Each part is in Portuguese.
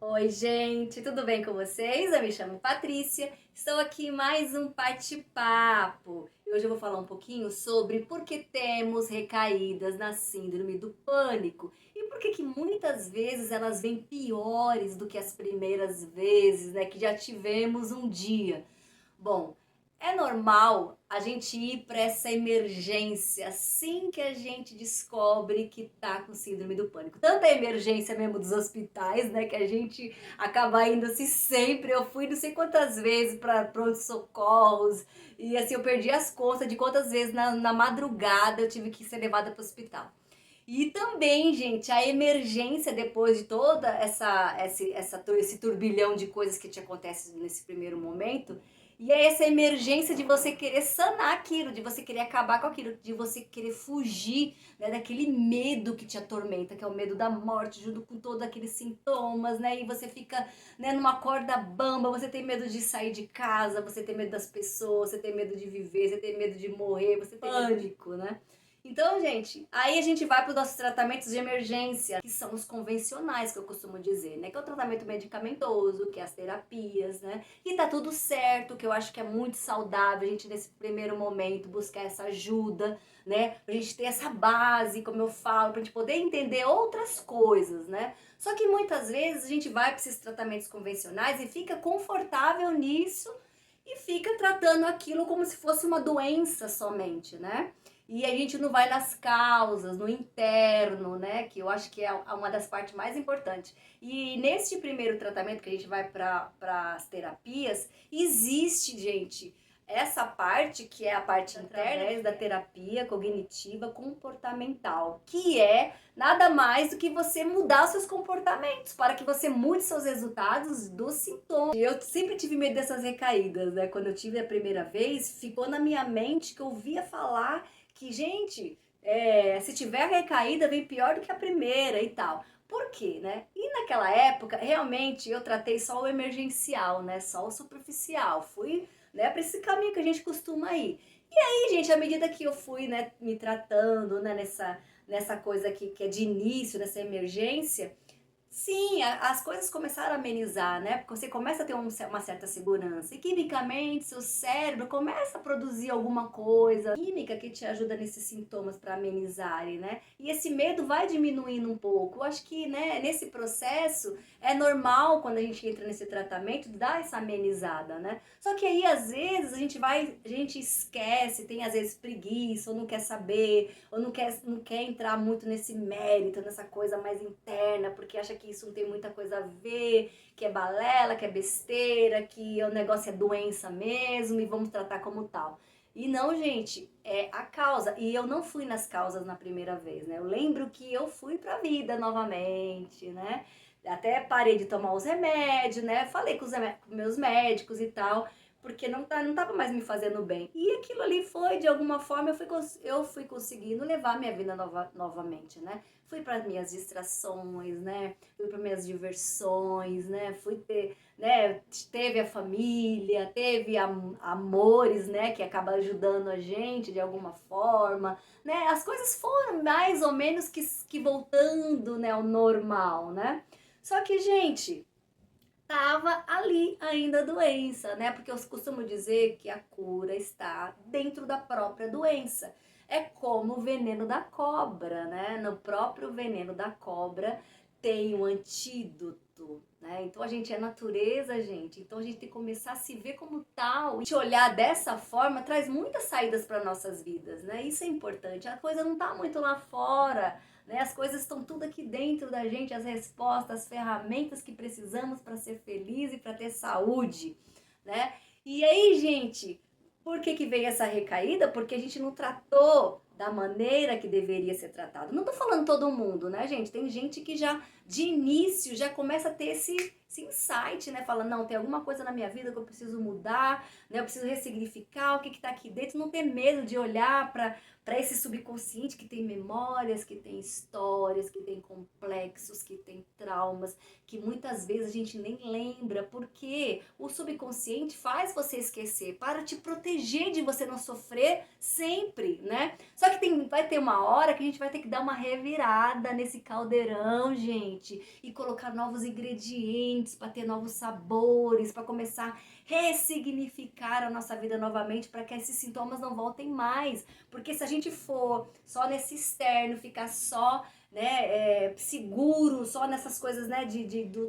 Oi, gente, tudo bem com vocês? Eu me chamo Patrícia, estou aqui em mais um bate-papo. E hoje eu vou falar um pouquinho sobre por que temos recaídas na síndrome do pânico e por que muitas vezes elas vêm piores do que as primeiras vezes, né, que já tivemos um dia. Bom, é normal a gente ir para essa emergência assim que a gente descobre que tá com síndrome do pânico. Tanta emergência mesmo dos hospitais, né, que a gente acaba indo assim sempre. Eu fui não sei quantas vezes para pronto-socorros e assim eu perdi as contas de quantas vezes na madrugada eu tive que ser levada para o hospital. E também, gente, a emergência depois de toda esse turbilhão de coisas que te acontece nesse primeiro momento, e é essa emergência de você querer sanar aquilo, de você querer acabar com aquilo, de você querer fugir, né, daquele medo que te atormenta, que é o medo da morte, junto com todos aqueles sintomas, né? E você fica, né, numa corda bamba, você tem medo de sair de casa, você tem medo das pessoas, você tem medo de viver, você tem medo de morrer, você tem pânico, né? Então, gente, aí a gente vai para os nossos tratamentos de emergência, que são os convencionais, que eu costumo dizer, né? Que é o tratamento medicamentoso, que é as terapias, né? E tá tudo certo, que eu acho que é muito saudável a gente, nesse primeiro momento, buscar essa ajuda, né? Pra gente ter essa base, como eu falo, pra gente poder entender outras coisas, né? Só que muitas vezes a gente vai para esses tratamentos convencionais e fica confortável nisso e fica tratando aquilo como se fosse uma doença somente, né? E a gente não vai nas causas, no interno, né? Que eu acho que é uma das partes mais importantes. E neste primeiro tratamento que a gente vai para as terapias, existe, gente, essa parte que é a parte interna, através da terapia cognitiva comportamental, que é nada mais do que você mudar os seus comportamentos para que você mude seus resultados dos sintomas. Eu sempre tive medo dessas recaídas, né? Quando eu tive a primeira vez, ficou na minha mente que eu ouvia falar que, gente, se tiver recaída, vem pior do que a primeira e tal. Por quê, né? E naquela época, realmente, eu tratei só o emergencial, né? Só o superficial. Fui, né, para esse caminho que a gente costuma ir. E aí, gente, à medida que eu fui, né, me tratando, né, nessa coisa que é de início, nessa emergência, sim, as coisas começaram a amenizar, né? Porque você começa a ter uma certa segurança. E quimicamente, seu cérebro começa a produzir alguma coisa química que te ajuda nesses sintomas para amenizarem, né? E esse medo vai diminuindo um pouco. Eu acho que, né, nesse processo é normal quando a gente entra nesse tratamento dar essa amenizada, né? Só que aí às vezes a gente esquece, tem às vezes preguiça, ou não quer saber, ou não quer entrar muito nesse mérito, nessa coisa mais interna, porque acha que isso não tem muita coisa a ver, que é balela, que é besteira, que o negócio é doença mesmo e vamos tratar como tal. E não, gente, é a causa. E eu não fui nas causas na primeira vez, né? Eu lembro que eu fui pra vida novamente, né? Até parei de tomar os remédios, né? Falei com meus médicos e tal, porque não tava mais me fazendo bem. E aquilo ali foi, de alguma forma, eu fui conseguindo levar minha vida novamente, né? Fui para minhas distrações, né? Fui para minhas diversões, né? Fui ter, né? Teve a família, teve amores, né? Que acaba ajudando a gente de alguma forma, né? As coisas foram mais ou menos que voltando, né, ao normal, né? Só que, gente, tava ali ainda a doença, né? Porque eu costumo dizer que a cura está dentro da própria doença. É como o veneno da cobra, né? No próprio veneno da cobra tem um antídoto, né? Então a gente é natureza, gente. Então a gente tem que começar a se ver como tal. E te olhar dessa forma traz muitas saídas para nossas vidas, né? Isso é importante. A coisa não tá muito lá fora, né? As coisas estão tudo aqui dentro da gente, as respostas, as ferramentas que precisamos para ser feliz e para ter saúde, né? E aí, gente, por que veio essa recaída? Porque a gente não tratou da maneira que deveria ser tratado. Não tô falando todo mundo, né, gente? Tem gente que já de início já começa a ter esse insight, né? Fala, não, tem alguma coisa na minha vida que eu preciso mudar, né? Eu preciso ressignificar o que tá aqui dentro, não ter medo de olhar para esse subconsciente que tem memórias, que tem histórias, que tem complexos, que tem traumas, que muitas vezes a gente nem lembra, porque o subconsciente faz você esquecer para te proteger de você não sofrer sempre, né? Só Só que vai ter uma hora que a gente vai ter que dar uma revirada nesse caldeirão, gente, e colocar novos ingredientes para ter novos sabores, para começar a ressignificar a nossa vida novamente, para que esses sintomas não voltem mais. Porque se a gente for só nesse externo, ficar só, né, seguro, só nessas coisas, né,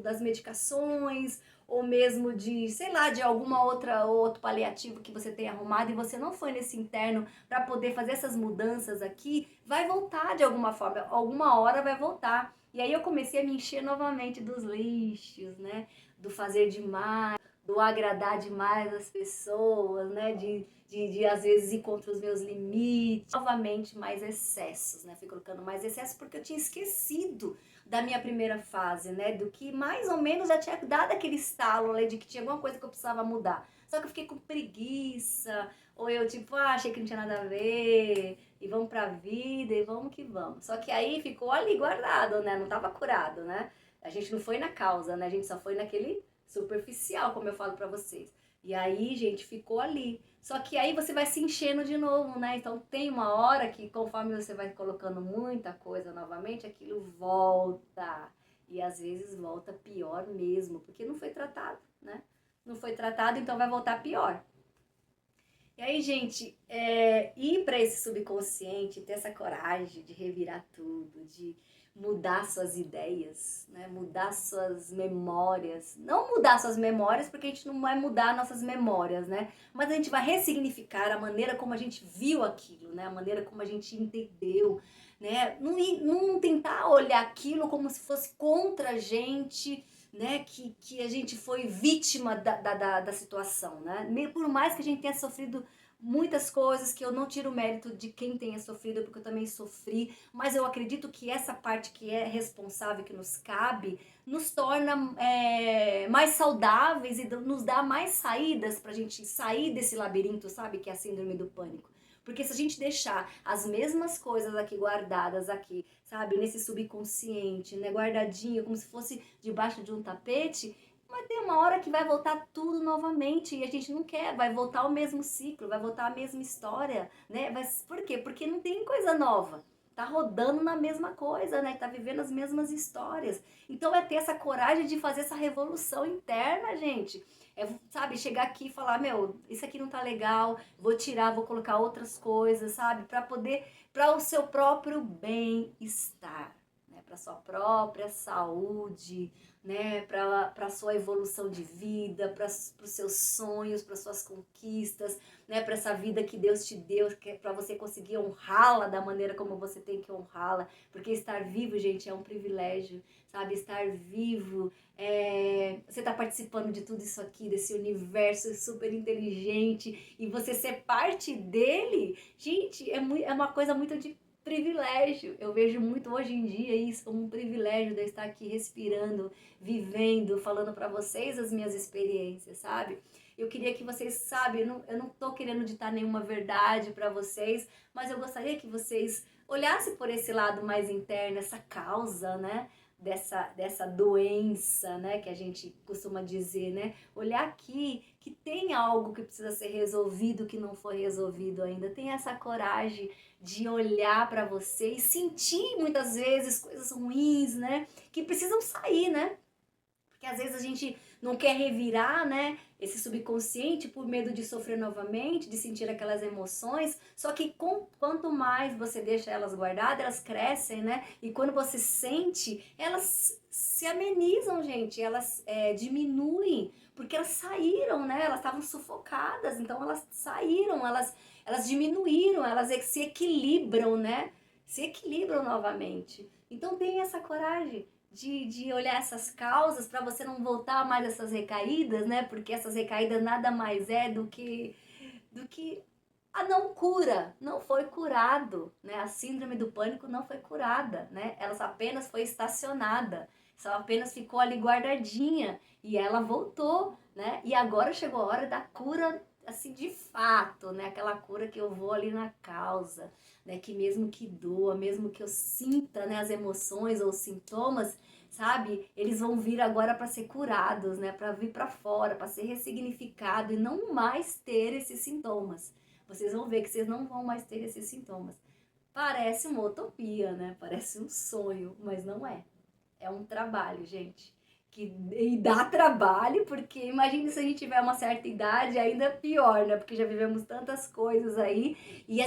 das medicações, ou mesmo de, sei lá, de alguma outro paliativo que você tenha arrumado e você não foi nesse interno para poder fazer essas mudanças aqui, vai voltar de alguma forma, alguma hora vai voltar. E aí eu comecei a me encher novamente dos lixos, né, do fazer demais, do agradar demais as pessoas, né, de às vezes ir contra os meus limites, novamente mais excessos, né, fui colocando mais excessos porque eu tinha esquecido da minha primeira fase, né, do que mais ou menos já tinha dado aquele estalo ali de que tinha alguma coisa que eu precisava mudar, só que eu fiquei com preguiça, ou eu tipo, achei que não tinha nada a ver, e vamos pra vida, e vamos que vamos, só que aí ficou ali guardado, né, não tava curado, né, a gente não foi na causa, né, a gente só foi naquele superficial, como eu falo pra vocês. E aí, gente, ficou ali. Só que aí você vai se enchendo de novo, né? Então tem uma hora que conforme você vai colocando muita coisa novamente, aquilo volta. E às vezes volta pior mesmo, porque não foi tratado, né? Não foi tratado, então vai voltar pior. E aí, gente, ir para esse subconsciente, ter essa coragem de revirar tudo, de mudar suas ideias, né? Mudar suas memórias. Não mudar suas memórias, porque a gente não vai mudar nossas memórias, né? Mas a gente vai ressignificar a maneira como a gente viu aquilo, né? A maneira como a gente entendeu, né? Não tentar olhar aquilo como se fosse contra a gente, né, que a gente foi vítima da situação, né? Por mais que a gente tenha sofrido muitas coisas, que eu não tiro o mérito de quem tenha sofrido, porque eu também sofri, mas eu acredito que essa parte que é responsável, que nos cabe, nos torna mais saudáveis e nos dá mais saídas pra gente sair desse labirinto, sabe, que é a síndrome do pânico. Porque se a gente deixar as mesmas coisas aqui guardadas aqui, sabe, nesse subconsciente, né, guardadinho, como se fosse debaixo de um tapete, vai ter uma hora que vai voltar tudo novamente e a gente não quer, vai voltar o mesmo ciclo, vai voltar a mesma história, né? Por quê? Porque não tem coisa nova. Tá rodando na mesma coisa, né? Tá vivendo as mesmas histórias. Então é ter essa coragem de fazer essa revolução interna, gente. Sabe, chegar aqui e falar, meu, isso aqui não tá legal, vou tirar, vou colocar outras coisas, sabe? Para o seu próprio bem-estar, né? Para sua própria saúde, né? Para a sua evolução de vida, para os seus sonhos, para suas conquistas, né? Para essa vida que Deus te deu, para você conseguir honrá-la da maneira como você tem que honrá-la, porque estar vivo, gente, é um privilégio, sabe? Estar vivo, você está participando de tudo isso aqui, desse universo super inteligente, e você ser parte dele, gente, é uma coisa muito de privilégio. Eu vejo muito hoje em dia isso como um privilégio de eu estar aqui respirando, vivendo, falando para vocês as minhas experiências, sabe? Eu queria que vocês, sabe, eu não tô querendo ditar nenhuma verdade para vocês, mas eu gostaria que vocês olhassem por esse lado mais interno, essa causa, né? Dessa doença, né, que a gente costuma dizer, né? Olhar aqui que tem algo que precisa ser resolvido, que não foi resolvido ainda. Tem essa coragem de olhar para você e sentir muitas vezes coisas ruins, né, que precisam sair, né? Porque às vezes a gente não quer revirar, né, esse subconsciente por medo de sofrer novamente, de sentir aquelas emoções. Só que quanto mais você deixa elas guardadas, elas crescem, né? E quando você sente, elas se amenizam, gente. Elas diminuem, porque elas saíram, né? Elas estavam sufocadas, então elas saíram, elas diminuíram, elas se equilibram, né? Se equilibram novamente. Então tenha essa coragem de olhar essas causas para você não voltar mais essas recaídas, né? Porque essas recaídas nada mais é do que a não cura, não foi curado, né? A síndrome do pânico não foi curada, né? Ela apenas foi estacionada, só apenas ficou ali guardadinha e ela voltou, né? E agora chegou a hora da cura, assim, de fato, né? Aquela cura que eu vou ali na causa, né? Que mesmo que doa, mesmo que eu sinta, né, as emoções ou os sintomas, sabe? Eles vão vir agora para ser curados, né? Para vir para fora, para ser ressignificado e não mais ter esses sintomas. Vocês vão ver que vocês não vão mais ter esses sintomas. Parece uma utopia, né? Parece um sonho, mas não é. É um trabalho, gente. E dá trabalho, porque imagine se a gente tiver uma certa idade, ainda pior, né? Porque já vivemos tantas coisas aí. E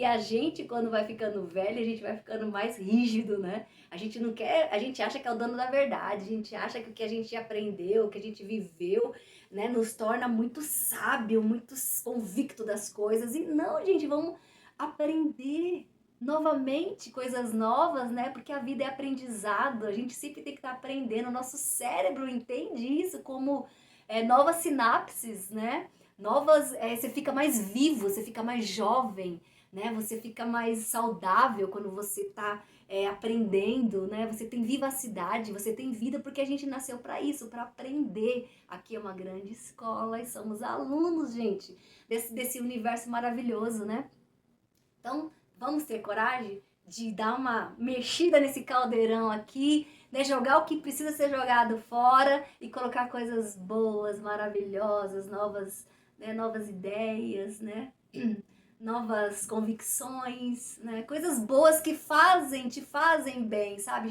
a gente, quando vai ficando velho, a gente vai ficando mais rígido, né? A gente não quer, a gente acha que é o dono da verdade, a gente acha que o que a gente aprendeu, o que a gente viveu, né, nos torna muito sábio, muito convicto das coisas. E não, gente, vamos aprender novamente coisas novas, né? Porque a vida é aprendizado, a gente sempre tem que estar aprendendo. O nosso cérebro entende isso como novas sinapses, né? Você fica mais vivo, você fica mais jovem, né? Você fica mais saudável quando você está aprendendo, né? Você tem vivacidade, você tem vida, porque a gente nasceu para isso, para aprender. Aqui é uma grande escola e somos alunos, gente, desse universo maravilhoso, né? Então, vamos ter coragem de dar uma mexida nesse caldeirão aqui, né? Jogar o que precisa ser jogado fora e colocar coisas boas, maravilhosas, novas, né? Novas ideias, né? Novas convicções, né? Coisas boas que te fazem bem, sabe?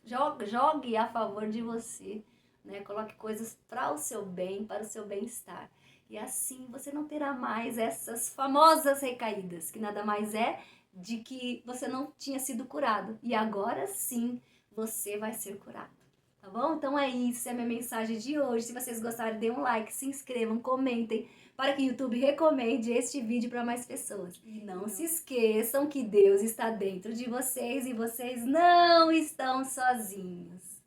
Jogue a favor de você, né? Coloque coisas para o seu bem, para o seu bem-estar. E assim você não terá mais essas famosas recaídas, que nada mais é de que você não tinha sido curado. E agora sim você vai ser curado. Tá bom? Então é isso, é a minha mensagem de hoje. Se vocês gostarem, dê um like, se inscrevam, comentem, para que o YouTube recomende este vídeo para mais pessoas. E não se esqueçam que Deus está dentro de vocês e vocês não estão sozinhos.